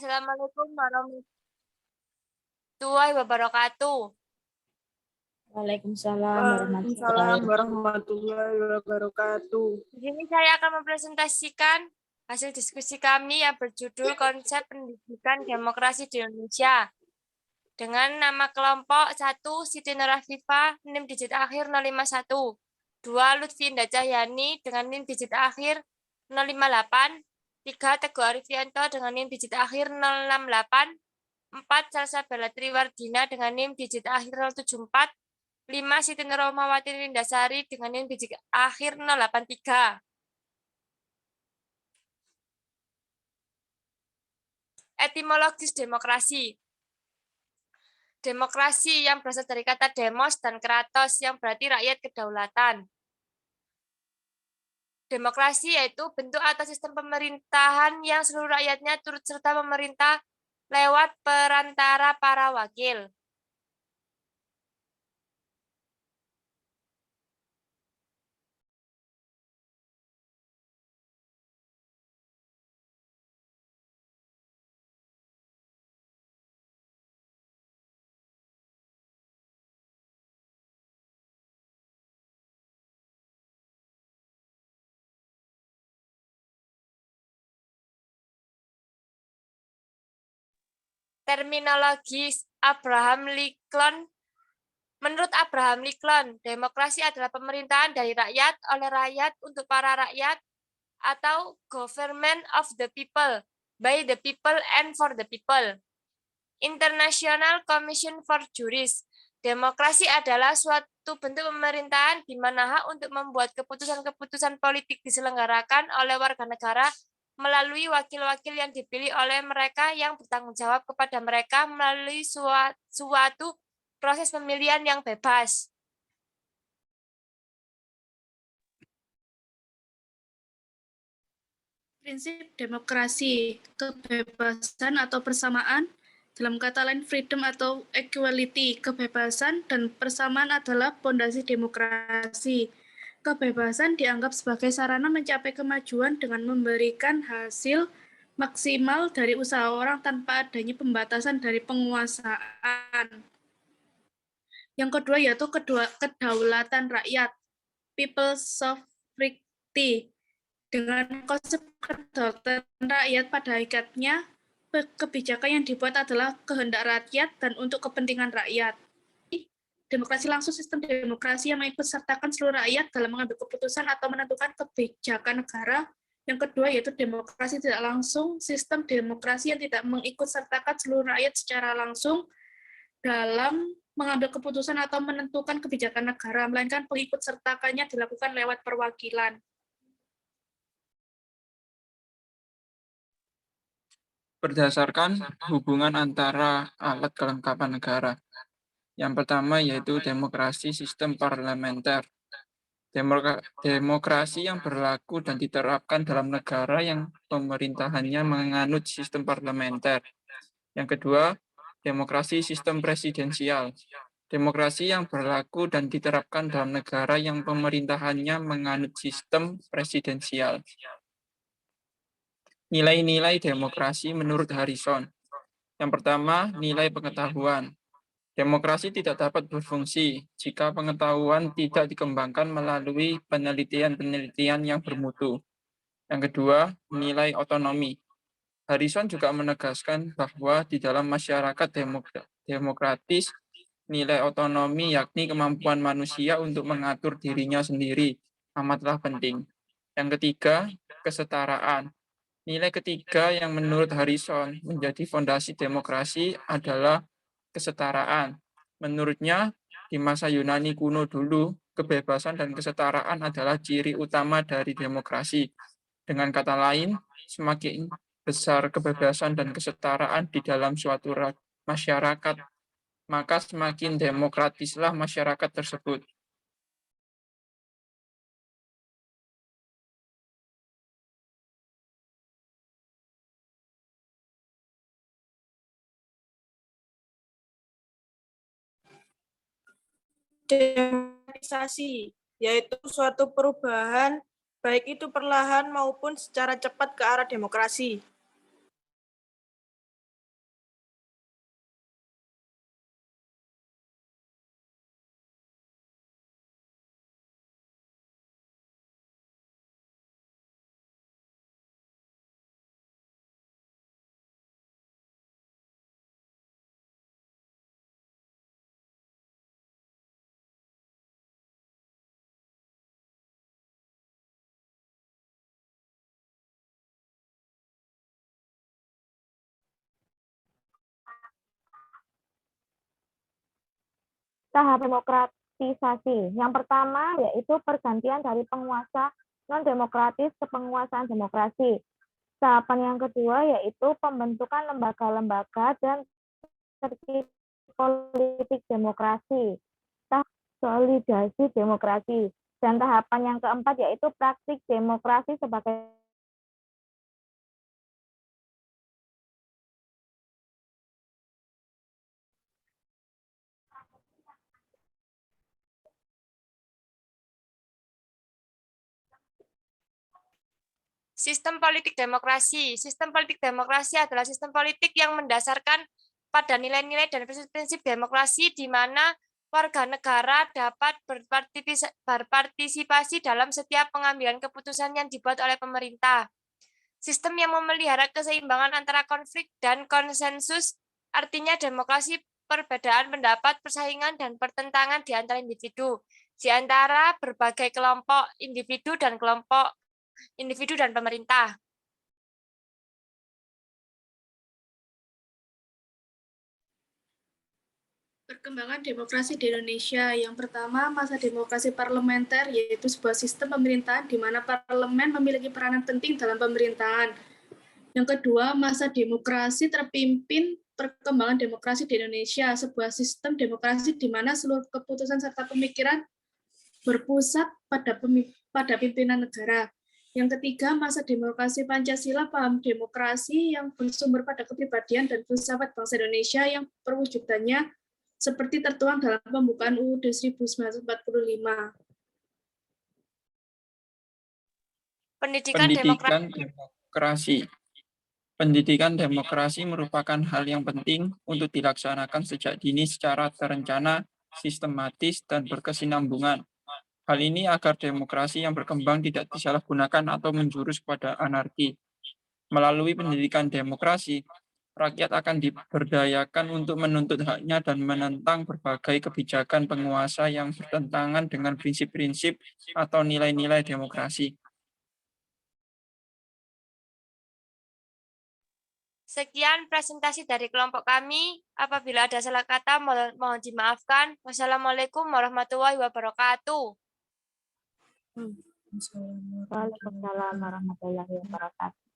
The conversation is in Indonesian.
Assalamualaikum warahmatullahi wabarakatuh. Waalaikumsalam Waalaikumsalam warahmatullahi wabarakatuh. Di sini saya akan mempresentasikan hasil diskusi kami yang berjudul Konsep Pendidikan Demokrasi di Indonesia. Dengan nama kelompok 1 Siti Nur Afifah, NIM digit akhir 051. 2 Lutfi Indah Cahyani dengan NIM digit akhir 058. 3 Teguh Arifianto dengan NIM digit akhir 068. 4 Salsabella Triwardina dengan NIM digit akhir 074. 5 Siti Nurmawati Lindasari dengan NIM digit akhir 083. Etimologis demokrasi. Demokrasi yang berasal dari kata demos dan kratos yang berarti rakyat kedaulatan. Demokrasi yaitu bentuk atau sistem pemerintahan yang seluruh rakyatnya turut serta pemerintah lewat perantara para wakil. Terminologi Abraham Lincoln. Menurut Abraham Lincoln, demokrasi adalah pemerintahan dari rakyat, oleh rakyat, untuk para rakyat, atau government of the people, by the people and for the people. International Commission for Justice. Demokrasi adalah suatu bentuk pemerintahan di mana hak untuk membuat keputusan-keputusan politik diselenggarakan oleh warga negara melalui wakil-wakil yang dipilih oleh mereka yang bertanggung jawab kepada mereka melalui suatu proses pemilihan yang bebas. Prinsip demokrasi, kebebasan atau persamaan, dalam kata lain freedom atau equality, kebebasan dan persamaan adalah pondasi demokrasi. Kebebasan dianggap sebagai sarana mencapai kemajuan dengan memberikan hasil maksimal dari usaha orang tanpa adanya pembatasan dari penguasaan. Yang kedua yaitu kedaulatan rakyat, people's sovereignty. Dengan konsep kedaulatan rakyat pada hakikatnya, kebijakan yang dibuat adalah kehendak rakyat dan untuk kepentingan rakyat. Demokrasi langsung sistem demokrasi yang mengikut sertakan seluruh rakyat dalam mengambil keputusan atau menentukan kebijakan negara. Yang kedua yaitu demokrasi tidak langsung, sistem demokrasi yang tidak mengikut sertakan seluruh rakyat secara langsung dalam mengambil keputusan atau menentukan kebijakan negara, melainkan pengikut sertakannya dilakukan lewat perwakilan. Berdasarkan hubungan antara alat kelengkapan negara. Yang pertama yaitu demokrasi sistem parlementer. Demokrasi yang berlaku dan diterapkan dalam negara yang pemerintahannya menganut sistem parlementer. Yang kedua, demokrasi sistem presidensial. Demokrasi yang berlaku dan diterapkan dalam negara yang pemerintahannya menganut sistem presidensial. Nilai-nilai demokrasi menurut Harrison. Yang pertama, nilai pengetahuan. Demokrasi tidak dapat berfungsi jika pengetahuan tidak dikembangkan melalui penelitian-penelitian yang bermutu. Yang kedua, nilai otonomi. Harrison juga menegaskan bahwa di dalam masyarakat demokratis, nilai otonomi yakni kemampuan manusia untuk mengatur dirinya sendiri amatlah penting. Yang ketiga, kesetaraan. Nilai ketiga yang menurut Harrison menjadi fondasi demokrasi adalah kesetaraan. Menurutnya, di masa Yunani kuno dulu, kebebasan dan kesetaraan adalah ciri utama dari demokrasi. Dengan kata lain, semakin besar kebebasan dan kesetaraan di dalam suatu masyarakat, maka semakin demokratislah masyarakat tersebut. Demokratisasi, yaitu suatu perubahan, baik itu perlahan maupun secara cepat ke arah demokrasi. Tahap demokratisasi. Yang pertama yaitu pergantian dari penguasa non-demokratis ke penguasaan demokrasi. Tahapan yang kedua yaitu pembentukan lembaga-lembaga dan tertib politik demokrasi. Tahap konsolidasi demokrasi. Dan tahapan yang keempat yaitu praktik demokrasi sebagai Sistem politik demokrasi. Sistem politik demokrasi adalah sistem politik yang mendasarkan pada nilai-nilai dan prinsip-prinsip demokrasi di mana warga negara dapat berpartisipasi dalam setiap pengambilan keputusan yang dibuat oleh pemerintah. Sistem yang memelihara keseimbangan antara konflik dan konsensus, artinya demokrasi perbedaan pendapat, persaingan, dan pertentangan di antara individu, di antara berbagai kelompok individu dan pemerintah. Perkembangan demokrasi di Indonesia. Yang pertama, masa demokrasi parlementer, yaitu sebuah sistem pemerintahan di mana parlemen memiliki peranan penting dalam pemerintahan. Yang kedua, masa demokrasi terpimpin perkembangan demokrasi di Indonesia, sebuah sistem demokrasi di mana seluruh keputusan serta pemikiran berpusat pada pimpinan negara. Yang ketiga, masa demokrasi Pancasila, paham demokrasi yang bersumber pada kepribadian dan filsafat bangsa Indonesia yang perwujudannya seperti tertuang dalam pembukaan UUD 1945. Pendidikan demokrasi. Pendidikan demokrasi merupakan hal yang penting untuk dilaksanakan sejak dini secara terencana, sistematis, dan berkesinambungan. Hal ini agar demokrasi yang berkembang tidak disalahgunakan atau menjurus pada anarki. Melalui pendidikan demokrasi, rakyat akan diberdayakan untuk menuntut haknya dan menentang berbagai kebijakan penguasa yang bertentangan dengan prinsip-prinsip atau nilai-nilai demokrasi. Sekian presentasi dari kelompok kami. Apabila ada salah kata, mohon dimaafkan. Wassalamualaikum warahmatullahi wabarakatuh. Waalaikumsalam warahmatullahi wabarakatuh.